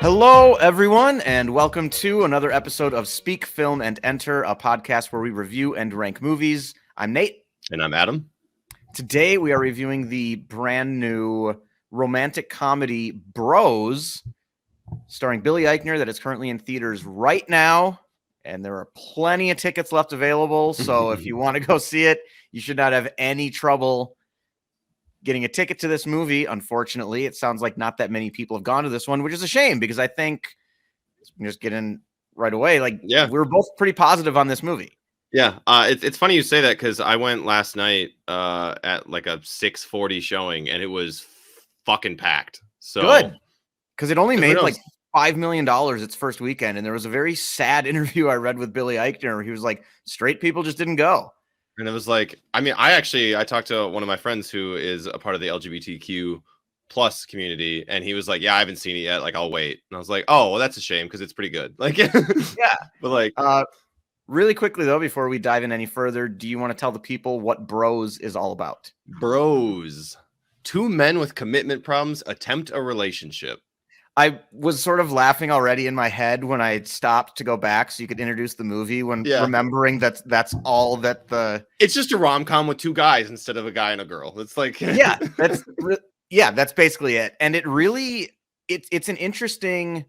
Hello, everyone, and welcome to another episode of Speak, Film, and Enter, a podcast where we review and rank movies. I'm Nate. And I'm Adam. Today, we are reviewing the brand new romantic comedy Bros, starring Billy Eichner, that is currently in theaters right now. And there are plenty of tickets left available. So if you want to go see it, you should not have any trouble getting a ticket to this movie. Unfortunately, it sounds like not that many people have gone to this one, which is a shame because I think just get in right away. We're both pretty positive on this movie. Yeah, it's funny you say that because I went last night at like a 6:40 showing and it was fucking packed. So good, because it only made like $5 million its first weekend, and there was a very sad interview I read with Billy Eichner where he was like, straight people just didn't go. And it was like, I talked to one of my friends who is a part of the LGBTQ plus community, and he was like, yeah, I haven't seen it yet. Like, I'll wait. And I was like, oh, well, that's a shame because it's pretty good. Like, yeah. But like, really quickly though, before we dive in any further, do you want to tell the people what Bros is all about? Bros. Two men with commitment problems attempt a relationship. I was sort of laughing already in my head when I stopped to go back so you could introduce the movie remembering that's all that it's just a rom-com with two guys instead of a guy and a girl. It's like that's basically it. And it's an interesting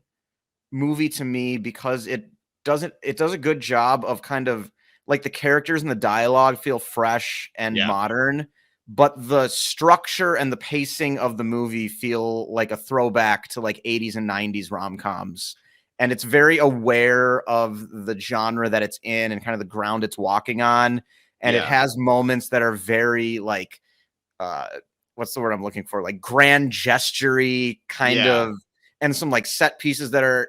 movie to me because it does a good job of kind of like the characters and the dialogue feel fresh and modern, but the structure and the pacing of the movie feel like a throwback to like 80s and 90s rom-coms. And it's very aware of the genre that it's in and kind of the ground it's walking on. And it has moments that are very like, what's the word I'm looking for? Like grand gesture-y kind of, and some like set pieces that are,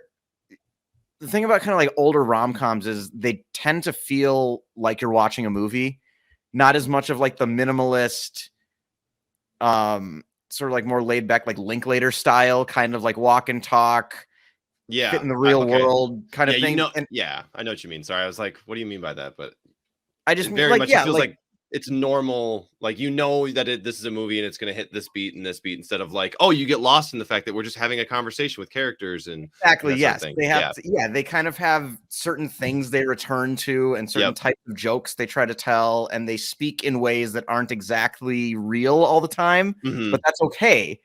the thing about kind of like older rom-coms is they tend to feel like you're watching a movie. Not as much of like the minimalist, sort of like more laid back, like Linklater style, kind of like walk and talk, fit in the real world kind of thing. I know what you mean. Sorry, I was like, what do you mean by that? But I just very much it feels like it's normal. Like, you know that this is a movie and it's going to hit this beat and this beat instead of like, oh, you get lost in the fact that we're just having a conversation with characters and exactly. Yes, they have. They kind of have certain things they return to and certain types of jokes they try to tell, and they speak in ways that aren't exactly real all the time. But that's okay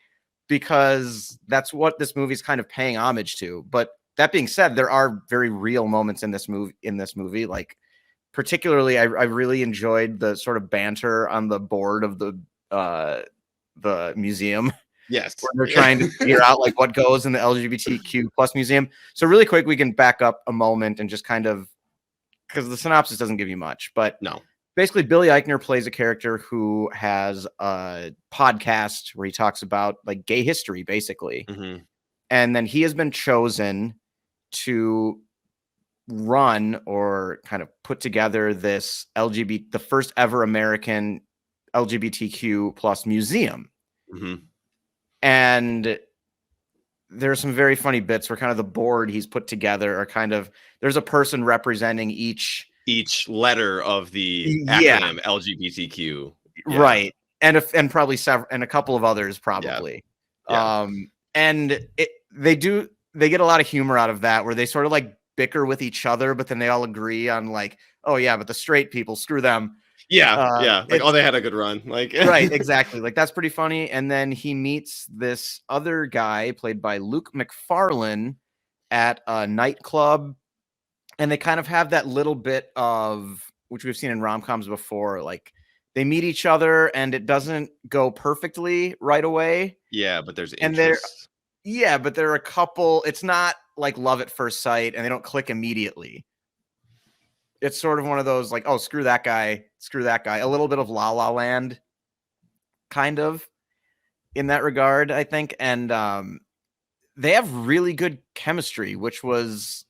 because that's what this movie is kind of paying homage to. But that being said, there are very real moments in this movie, like. Particularly, I really enjoyed the sort of banter on the board of the museum. Yes, where they're trying to figure out like what goes in the LGBTQ plus museum. So really quick, we can back up a moment and just kind of, because the synopsis doesn't give you much, but no. Basically, Billy Eichner plays a character who has a podcast where he talks about like gay history, basically, and then he has been chosen to run or kind of put together this the first ever American LGBTQ plus museum. And there's some very funny bits where kind of the board he's put together are kind of, there's a person representing each letter of the acronym LGBTQ. Right. And probably several, and a couple of others probably. And they get a lot of humor out of that, where they sort of like bicker with each other, but then they all agree on like, oh yeah, but the straight people, screw them. Like, oh, they had a good run. Like, right, exactly. Like, that's pretty funny. And then he meets this other guy played by Luke McFarlane at a nightclub, and they kind of have that little bit of, which we've seen in rom-coms before, like they meet each other and it doesn't go perfectly right away. But there's interest. But there are a couple, it's not like love at first sight and they don't click immediately. It's sort of one of those like, oh, screw that guy, a little bit of La La Land kind of in that regard, I think. And they have really good chemistry, which was,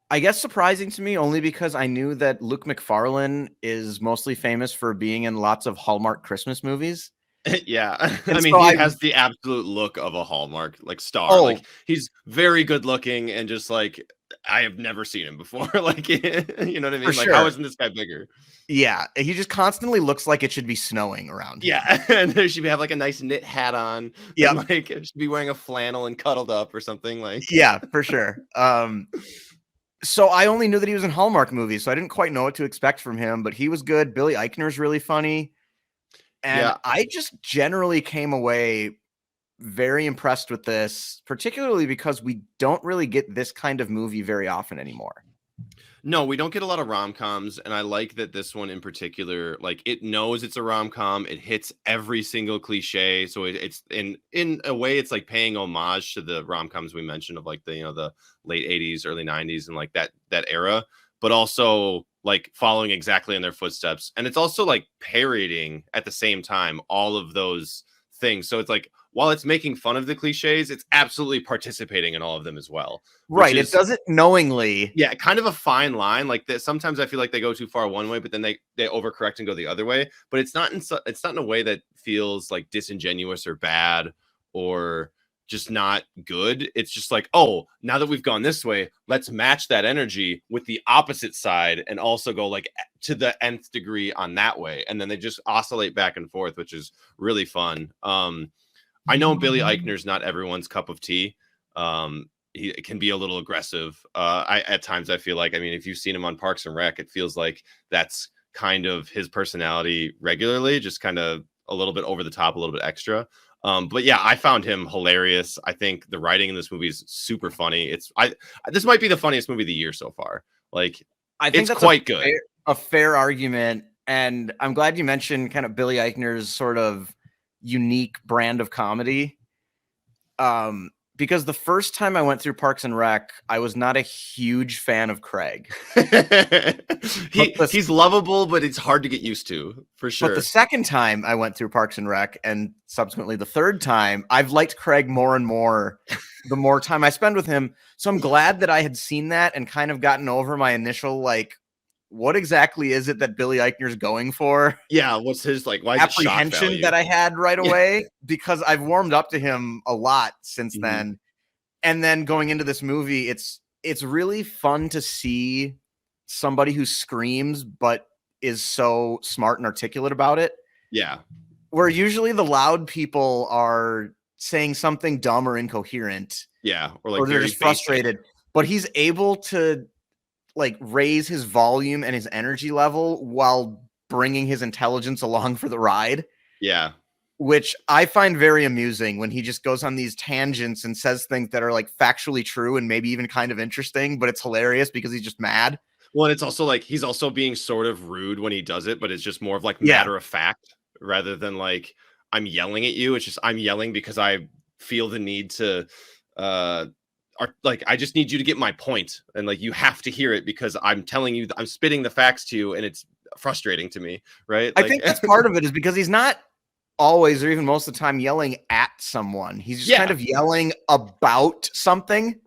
I guess, surprising to me, only because I knew that Luke McFarlane is mostly famous for being in lots of Hallmark Christmas movies. I mean, he has the absolute look of a Hallmark like star. Like, he's very good looking and just like I have never seen him before. Like, you know what I For mean? Like, how sure. isn't this guy bigger? Yeah, he just constantly looks like it should be snowing around him. Yeah, and there should have like a nice knit hat on, and Yep. like it should be wearing a flannel and cuddled up or something. Like, Yeah, for sure. So I only knew that he was in Hallmark movies, so I didn't quite know what to expect from him, but he was good. Billy Eichner's really funny. And yeah, I just generally came away very impressed with this, particularly because we don't really get this kind of movie very often anymore. no, we don't get a lot of rom-coms, and I like that this one in particular, like it knows it's a rom-com. It hits every single cliche, so it's in a way, it's like paying homage to the rom-coms we mentioned of like the the late '80s, early '90s, and like that era, but also like following exactly in their footsteps, and it's also like parodying at the same time all of those things. So it's like while it's making fun of the cliches, it's absolutely participating in all of them as well, which Right. It is does it knowingly. yeah, kind of a fine line. Like that, sometimes I feel like they go too far one way, but then they overcorrect and go the other way. But it's not it's not in a way that feels like disingenuous or bad or just not good. It's just like, oh, now that we've gone this way, let's match that energy with the opposite side and also go like to the nth degree on that way. And then they just oscillate back and forth, which is really fun. I know Billy Eichner's not everyone's cup of tea. He can be a little aggressive. At times I feel like, I mean, if you've seen him on Parks and Rec, it feels like that's kind of his personality regularly, just kind of a little bit over the top, a little bit extra. But yeah, I found him hilarious. I think the writing in this movie is super funny. This might be the funniest movie of the year so far. Like, I think it's that's quite good. A fair argument. And I'm glad you mentioned kind of Billy Eichner's sort of unique brand of comedy. Because the first time I went through Parks and Rec, I was not a huge fan of Craig. He's lovable, but it's hard to get used to, for sure. But the second time I went through Parks and Rec, and subsequently the third time, I've liked Craig more and more the more time I spend with him. So I'm glad that I had seen that and kind of gotten over my initial, like, what exactly is it that Billy Eichner's going for? Yeah, what's his like? Why is apprehension that I had right away, because I've warmed up to him a lot since then. And then going into this movie, it's really fun to see somebody who screams but is so smart and articulate about it. Yeah. Where usually the loud people are saying something dumb or incoherent. Yeah, or they're just frustrated. But he's able to like raise his volume and his energy level while bringing his intelligence along for the ride. Yeah. Which I find very amusing when he just goes on these tangents and says things that are like factually true and maybe even kind of interesting, but it's hilarious because he's just mad. Well, and it's also like he's also being sort of rude when he does it, but it's just more of like matter of fact rather than like I'm yelling at you. It's just I'm yelling because I feel the need to like I just need you to get my point, and like you have to hear it because I'm telling you, I'm spitting the facts to you, and it's frustrating to me, right? I think that's part of it, is because he's not always or even most of the time yelling at someone. He's just kind of yelling about something.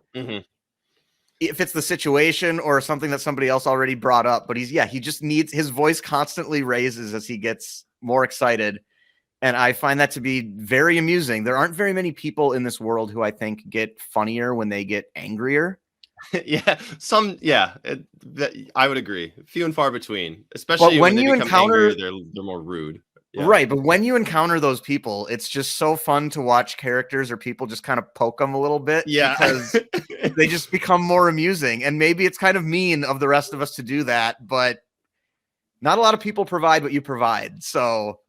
If it's the situation or something that somebody else already brought up, but he just needs, his voice constantly raises as he gets more excited. And I find that to be very amusing. There aren't very many people in this world who I think get funnier when they get angrier. I would agree. Few and far between, especially when you encounter angry, they're more rude. Yeah. Right, but when you encounter those people, it's just so fun to watch characters or people just kind of poke them a little bit. Yeah, because they just become more amusing. And maybe it's kind of mean of the rest of us to do that, but not a lot of people provide what you provide. So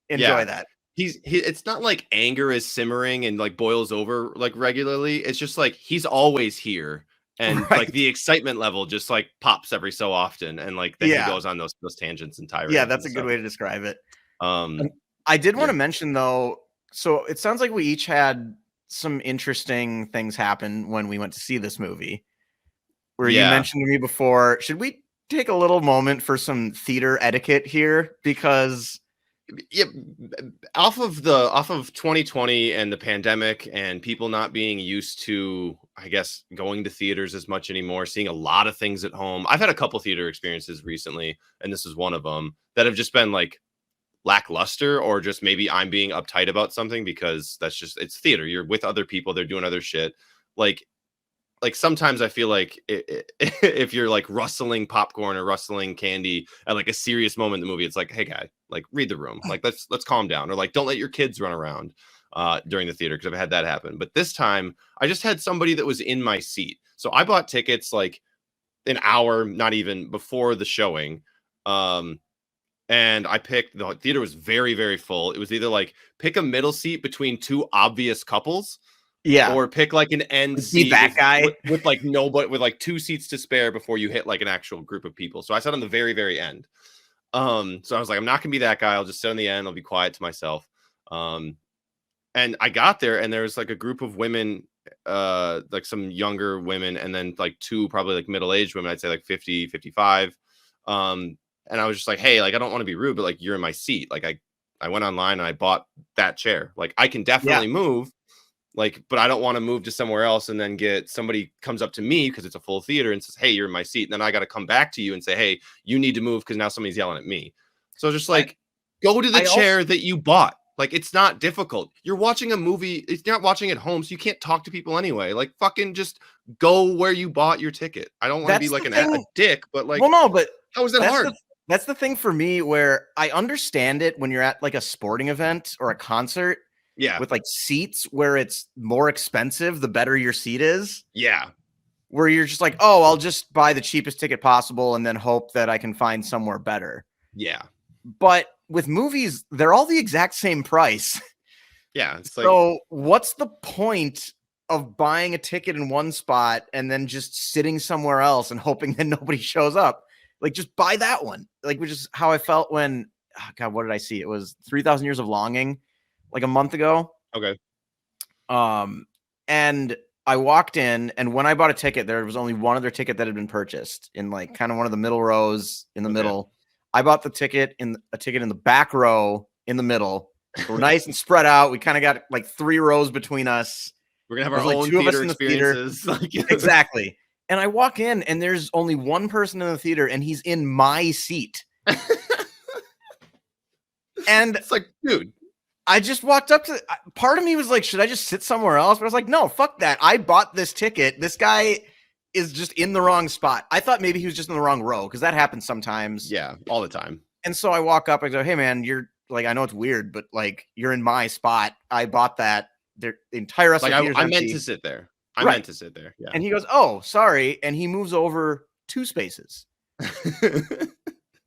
enjoy that. It's not like anger is simmering and like boils over like regularly. It's just like he's always here. And like the excitement level just like pops every so often. And like then he goes on those tangents and tirades. Yeah, that's a good way to describe it. I did want to mention though, so it sounds like we each had some interesting things happen when we went to see this movie. Where you mentioned to me before, should we take a little moment for some theater etiquette here? Because off of 2020 and the pandemic and people not being used to, I guess, going to theaters as much anymore, seeing a lot of things at home. I've had a couple theater experiences recently, and this is one of them that have just been like lackluster, or just maybe I'm being uptight about something because that's just, it's theater. You're with other people, they're doing other shit. Like like sometimes I feel like if you're like rustling popcorn or rustling candy at like a serious moment in the movie, it's like, hey guy, like read the room, like let's calm down, or like don't let your kids run around during the theater, because I've had that happen. But this time I just had somebody that was in my seat, so I bought tickets like an hour, not even, before the showing. And I picked, the theater was very, very full. It was either like pick a middle seat between two obvious couples, Yeah. or pick like an end Be seat that guy. with like nobody, with like two seats to spare before you hit like an actual group of people. So I sat on the very, very end. So I was like, I'm not gonna be that guy. I'll just sit on the end. I'll be quiet to myself. And I got there, and there was like a group of women, like some younger women, and then like two probably like middle-aged women, I'd say like 50, 55. And I was just like, hey, like I don't want to be rude, but like you're in my seat. Like I went online and I bought that chair. Like I can definitely move, like, but I don't want to move to somewhere else and then get somebody comes up to me because it's a full theater and says, hey, you're in my seat. And then I got to come back to you and say, hey, you need to move because now somebody's yelling at me. So just like, go to the chair that you bought. Like, it's not difficult. You're watching a movie. It's not watching at home, so you can't talk to people anyway. Like, fucking just go where you bought your ticket. I don't want to be like a dick, but like, well, no, but how is that hard? That's the thing for me, where I understand it when you're at like a sporting event or a concert. Yeah. With like seats where it's more expensive, the better your seat is. Yeah. Where you're just like, oh, I'll just buy the cheapest ticket possible and then hope that I can find somewhere better. Yeah. But with movies, they're all the exact same price. Yeah. It's like, so what's the point of buying a ticket in one spot and then just sitting somewhere else and hoping that nobody shows up? Like, just buy that one. Like, which is how I felt when, oh God, what did I see? It was 3,000 Years of Longing, like a month ago. Okay. And I walked in, and when I bought a ticket, there was only one other ticket that had been purchased in like kind of one of the middle rows in the middle. I bought the ticket in the back row in the middle. So we're nice and spread out. We kind of got like 3 rows between us. We're gonna have our own theater experiences. Exactly. And I walk in, and there's only one person in the theater, and he's in my seat. And it's like, dude, I just walked up to, part of me was like, should I just sit somewhere else? But I was like, no, fuck that. I bought this ticket. This guy is just in the wrong spot. I thought maybe he was just in the wrong row, because that happens sometimes. Yeah, all the time. And so I walk up, I go, hey man, you're like, I know it's weird, but like, you're in my spot. I bought that. The entire rest like of the I meant to sit there. I meant to sit there. Yeah. And he goes, oh, sorry. And he moves over 2 spaces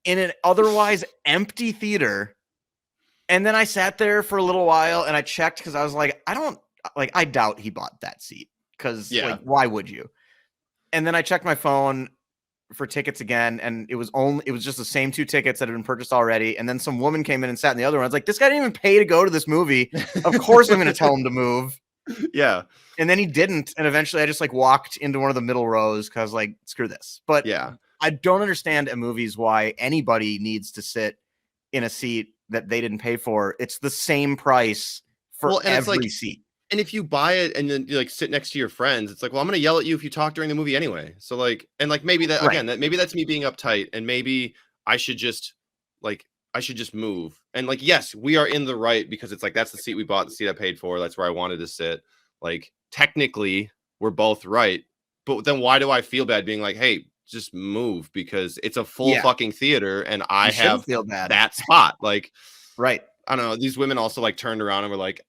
in an otherwise empty theater. And then I sat there for a little while and I checked, because I was like, I doubt he bought that seat, because like, why would you? And then I checked my phone for tickets again, and it was just the same 2 tickets that had been purchased already. And then some woman came in and sat in the other one. I was like, this guy didn't even pay to go to this movie. Of course I'm going to tell him to move. Yeah. And then he didn't. And eventually I just like walked into one of the middle rows, because like, screw this. But yeah, I don't understand at movies why anybody needs to sit in a seat that they didn't pay for. It's the same price for every seat. And if you buy it and then you like sit next to your friends, it's like, well, I'm going to yell at you if you talk during the movie anyway. So like, and like, maybe that, again, maybe that's me being uptight, and maybe I should just move. And like, yes, we are in the right, because it's like, that's the seat we bought, the seat I paid for. That's where I wanted to sit. Like, technically we're both right. But then why do I feel bad being like, hey, just move, because it's a full fucking theater and I have that spot. Like, I don't know. These women also like turned around and were like,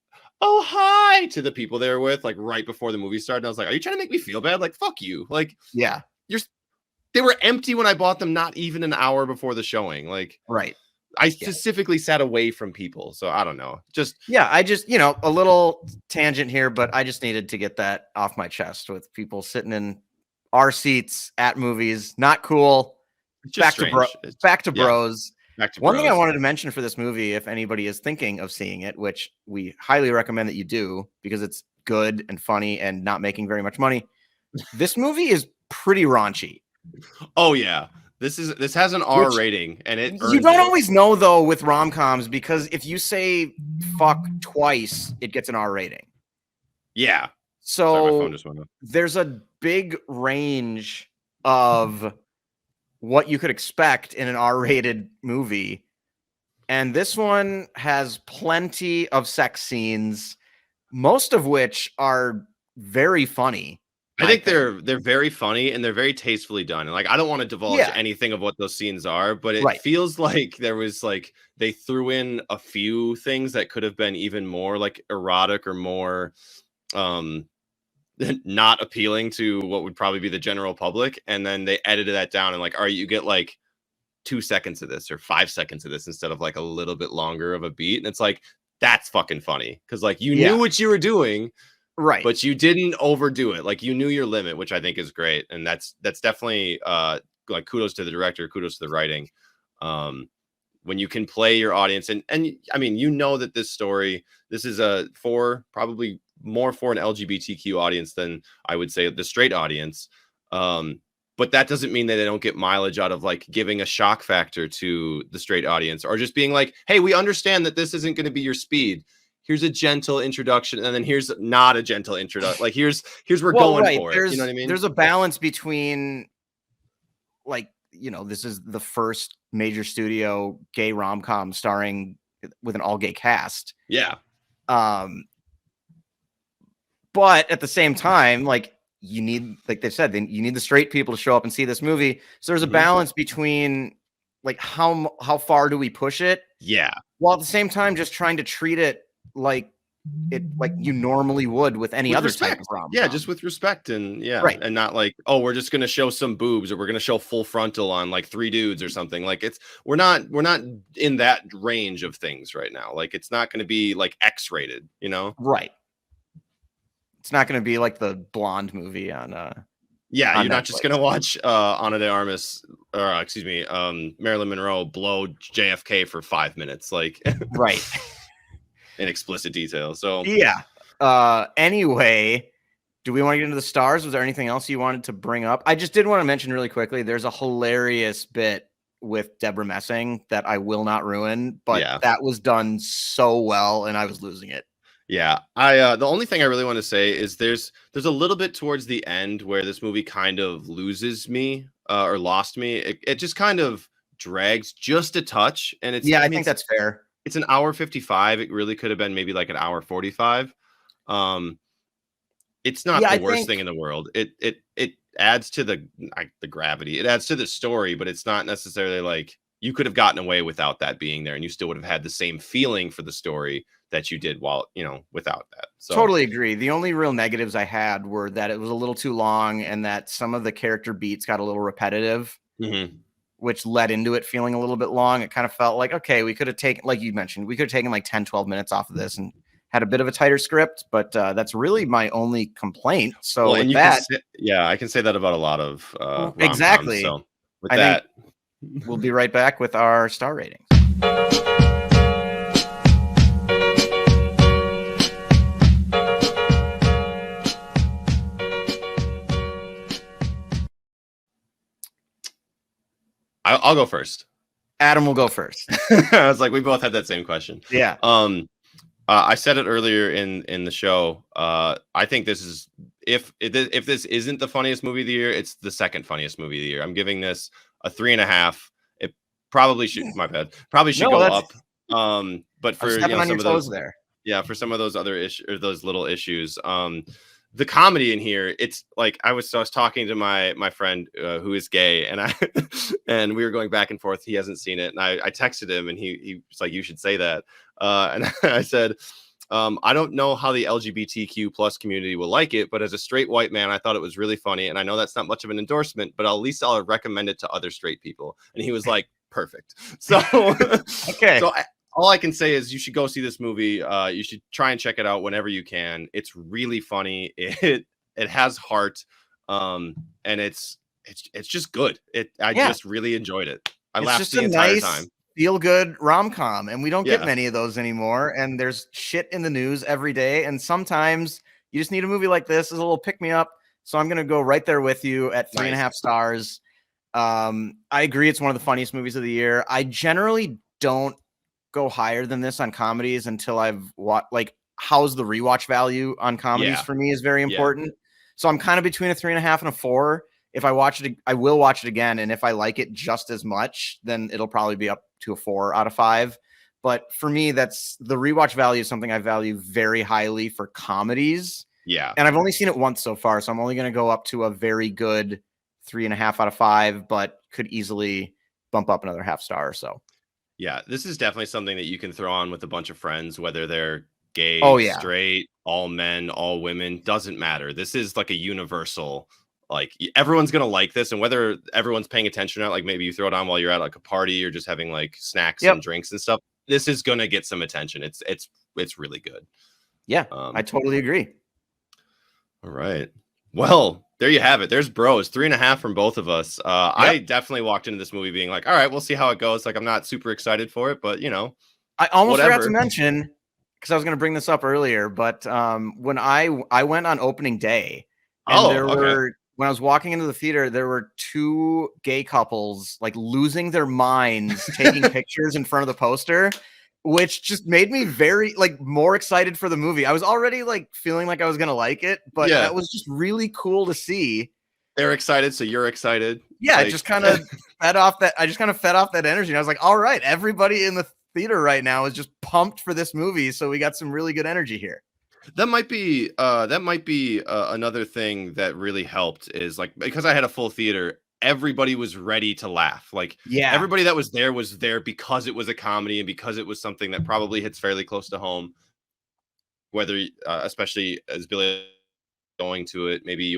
oh, hi, to the people they were with, like right before the movie started. And I was like, are you trying to make me feel bad? Like, fuck you. Like, they were empty when I bought them, not even an hour before the showing. Like, I specifically sat away from people. So I don't know. I just, a little tangent here, but I just needed to get that off my chest with people sitting in our seats at movies. Not cool. Back to bros. One thing I wanted to mention for this movie, if anybody is thinking of seeing it, which we highly recommend that you do, because it's good and funny and not making very much money. This movie is pretty raunchy. Oh yeah. This has an R rating, and you don't always know though with rom-coms, because if you say fuck twice, it gets an R rating. Yeah. So sorry, my phone just went off. There's a big range of what you could expect in an R-rated movie. And this one has plenty of sex scenes, most of which are very funny. I think they're very funny and they're very tastefully done. And like, I don't want to divulge anything of what those scenes are, but it feels like there was like they threw in a few things that could have been even more like erotic or more not appealing to what would probably be the general public. And then they edited that down and like, all right, you get like 2 seconds of this or 5 seconds of this instead of like a little bit longer of a beat. And it's like, that's fucking funny. Cause like you knew what you were doing. Right. But you didn't overdo it. Like you knew your limit, which I think is great. And that's definitely like kudos to the director, kudos to the writing. When you can play your audience and I mean, you know that this story, this is probably more for an LGBTQ audience than I would say the straight audience. But that doesn't mean that they don't get mileage out of like giving a shock factor to the straight audience or just being like, hey, we understand that this isn't going to be your speed. Here's a gentle introduction, and then here's not a gentle introduction. Like here's we're going for it. You know what I mean? There's a balance between, like, you know, this is the first major studio gay rom-com starring with an all-gay cast. Yeah. But at the same time, like you need, like they said, you need the straight people to show up and see this movie. So there's a balance between like how far do we push it? Yeah. While at the same time, just trying to treat it like you normally would with any other type of rom-com. Yeah, just with respect and and not like, oh, we're just gonna show some boobs or we're gonna show full frontal on like 3 dudes or something. Like we're not in that range of things right now. Like it's not gonna be like X-rated, you know? Right. It's not gonna be like the Blonde movie on yeah, on you're not Netflix. just gonna watch Ana de Armas or excuse me, Marilyn Monroe blow JFK for 5 minutes, like right. in explicit detail. So yeah. Anyway, do we want to get into the stars? Was there anything else you wanted to bring up? I just did want to mention really quickly. There's a hilarious bit with Deborah Messing that I will not ruin, but that was done so well, and I was losing it. Yeah, the only thing I really want to say is there's a little bit towards the end where this movie kind of loses me or lost me. It just kind of drags just a touch, and it's I think that's fair. It's an hour 55. It really could have been maybe like an hour 45. It's not the worst thing in the world. It adds to the gravity. It adds to the story, but it's not necessarily like you could have gotten away without that being there, and you still would have had the same feeling for the story that you did while, you know, without that. So totally agree. The only real negatives I had were that it was a little too long and that some of the character beats got a little repetitive. Which led into it feeling a little bit long. It kind of felt like, okay, we could have taken, like you mentioned, we could have taken like 10, 12 minutes off of this and had a bit of a tighter script, but that's really my only complaint. So with that, I can say that about a lot of exactly. So with that, we'll be right back with our star ratings. I'll go first. Adam will go first. I was like, we both had that same question. Yeah. I said it earlier in the show. I think this is if this isn't the funniest movie of the year, it's the second funniest movie of the year. I'm giving this a 3.5. It probably should. My bad. Probably should go up. But for some of those there. Yeah, for some of those other issues or those little issues. The comedy in here, it's like I was talking to my friend who is gay, and and we were going back and forth. He hasn't seen it, and I texted him, and he was like, "You should say that." And I said, "I don't know how the LGBTQ plus community will like it, but as a straight white man, I thought it was really funny, and I know that's not much of an endorsement, but at least I'll recommend it to other straight people." And he was like, "Perfect." So okay. So all I can say is you should go see this movie. You should try and check it out whenever you can. It's really funny. It has heart, and it's just good. I just really enjoyed it. I laughed the entire time. Feel good rom-com, and we don't get many of those anymore. And there's shit in the news every day, and sometimes you just need a movie like this as a little pick-me-up. So I'm gonna go right there with you at 3.5 stars. I agree, it's one of the funniest movies of the year. I generally don't go higher than this on comedies until I've watched, like, how's the rewatch value on comedies for me is very important. So I'm kind of between a 3.5 and a 4. If I watch it, I will watch it again. And if I like it just as much, then it'll probably be up to a 4 out of 5. But for me, that's the rewatch value is something I value very highly for comedies. Yeah. And I've only seen it once so far, so I'm only going to go up to a very good 3.5 out of 5, but could easily bump up another half star or so. Yeah, this is definitely something that you can throw on with a bunch of friends, whether they're Oh, gay, yeah. straight, all men, all women, doesn't matter. This is like a universal, like everyone's gonna like this, and whether everyone's paying attention or not, like maybe you throw it on while you're at like a party or just having like snacks Yep. and drinks and stuff. This is gonna get some attention. It's really good. Yeah, I totally agree. All right. Well, there you have it. There's Bros, 3.5 from both of us. I definitely walked into this movie being like, all right, we'll see how it goes. Like, I'm not super excited for it, but you know, I almost forgot to whatever. mention, because I was going to bring this up earlier, but when I went on opening day, and Oh, okay. when I was walking into the theater, there were two gay couples like losing their minds, taking pictures in front of the poster, which just made me very like more excited for the movie. I was already like feeling like I was going to like it, but Yeah. that was just really cool to see. They're excited, so you're excited. Yeah, Like, it just kind of fed off that. I just kind of fed off that energy. And I was like, all right, everybody in the theater right now is just pumped for this movie. So we got some really good energy here. that might be another thing that really helped is like because I had a full theater, everybody was ready to laugh. Like Yeah. everybody that was there because it was a comedy and because it was something that probably hits fairly close to home. Whether especially as Billy going to it, maybe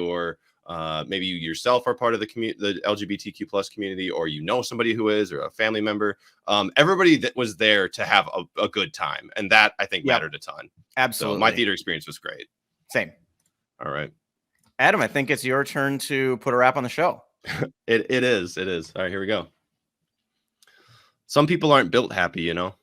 maybe you yourself are part of the the LGBTQ plus community, or you know somebody who is, or a family member. Everybody that was there to have a good time, and that I think mattered a ton. Absolutely. So my theater experience was great. Same. All right, Adam, I think it's your turn to put a wrap on the show. it is. All right, here we go. Some people aren't built happy, you know.